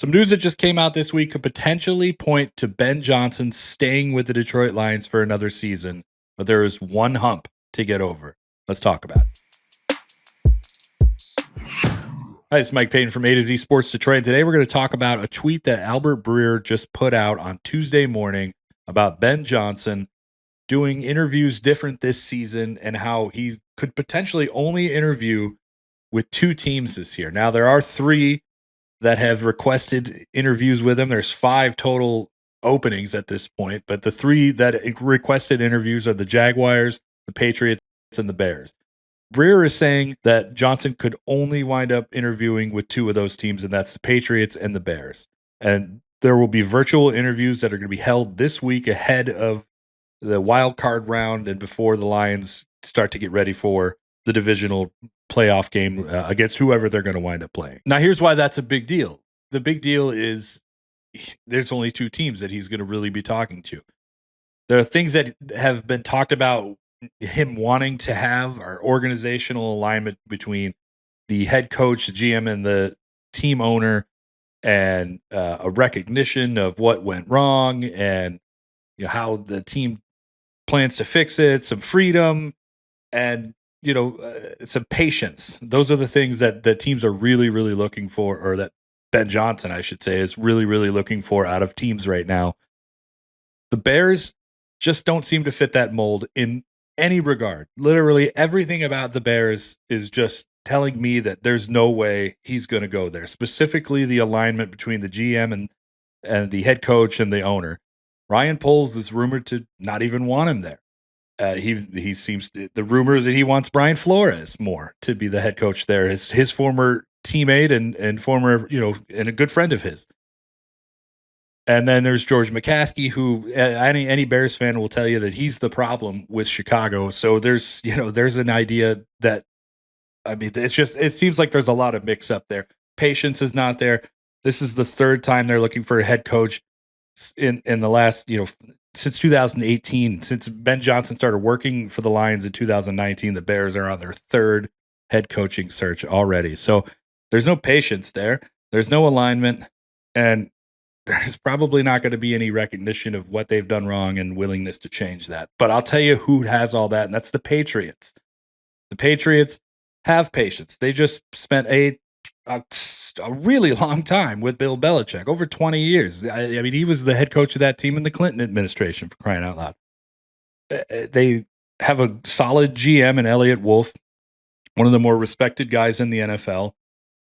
Some news that just came out this week could potentially point to Ben Johnson staying with the Detroit Lions for another season, but there is one hump to get over. Let's talk about it. Hi, it's Mike Payton from A to Z Sports Detroit. Today we're going to talk about a tweet that Albert Breer just put out on Tuesday morning about Ben Johnson doing interviews different this season and how he could potentially only interview with 2 teams this year. Now, there are 3 that have requested interviews with him. There's 5 total openings at this point, but the 3 that requested interviews are the Jaguars, the Patriots, and the Bears. Breer is saying that Johnson could only wind up interviewing with 2 of those teams, and that's the Patriots and the Bears. And there will be virtual interviews that are going to be held this week ahead of the wild card round and before the Lions start to get ready for the divisional playoff game against whoever they're going to wind up playing. Now, here's why that's a big deal. The big deal is there's only 2 teams that he's going to really be talking to. There are things that have been talked about him wanting to have are organizational alignment between the head coach, the GM, and the team owner, and a recognition of what went wrong and how the team plans to fix it, some freedom, and some patience. Those are the things that teams are really, really looking for, or that Ben Johnson, I should say, is really, really looking for out of teams right now. The Bears just don't seem to fit that mold in any regard. Literally everything about the Bears is just telling me that there's no way he's going to go there. Specifically, the alignment between the GM and the head coach and the owner. Ryan Poles is rumored to not even want him there. He seems to, the rumor is that he wants Brian Flores more to be the head coach there. His former teammate and former, and a good friend of his. And then there's George McCaskey, who any Bears fan will tell you that he's the problem with Chicago. So there's an idea that, it seems like there's a lot of mix up there. Patience is not there. This is the 3rd time they're looking for a head coach in the last, since 2018, since Ben Johnson started working for the Lions in 2019, the Bears are on their 3rd head coaching search already. So there's no patience there. There's no alignment, and there's probably not going to be any recognition of what they've done wrong and willingness to change that. But I'll tell you who has all that, and that's the Patriots. The Patriots have patience. They just spent a really long time with Bill Belichick, over 20 years. I mean, he was the head coach of that team in the Clinton administration, for crying out loud. They have a solid GM in Elliott Wolf, one of the more respected guys in the NFL.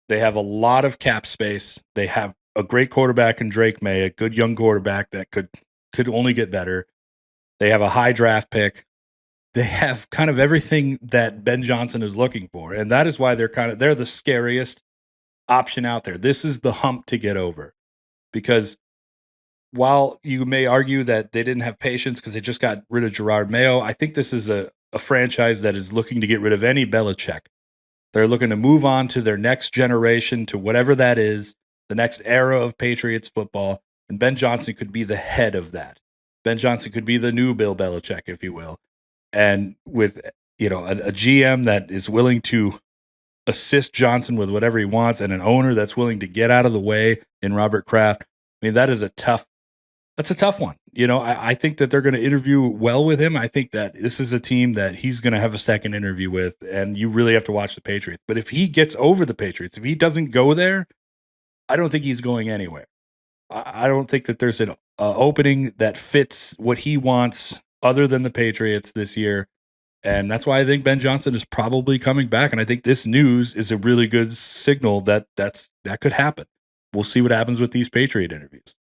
They have a lot of cap space. They have a great quarterback in Drake May, a good young quarterback that could only get better. They have a high draft pick. They have kind of everything that Ben Johnson is looking for, and that is why they're the scariest option out there. This is the hump to get over, because while you may argue that they didn't have patience because they just got rid of Gerard Mayo, I think this is a franchise that is looking to get rid of any Belichick. They're looking to move on to their next generation, to whatever that is, the next era of Patriots football, and Ben Johnson could be the head of that. Ben Johnson could be the new Bill Belichick, if you will. And with a GM that is willing to assist Johnson with whatever he wants, and an owner that's willing to get out of the way in Robert Kraft, that's a tough one. I think that they're going to interview well with him. I think that this is a team that he's going to have a second interview with, and you really have to watch the Patriots. But if he gets over the Patriots, if he doesn't go there, I don't think he's going anywhere. I don't think that there's an opening that fits what he wants other than the Patriots this year. And that's why I think Ben Johnson is probably coming back. And I think this news is a really good signal that could happen. We'll see what happens with these Patriot interviews.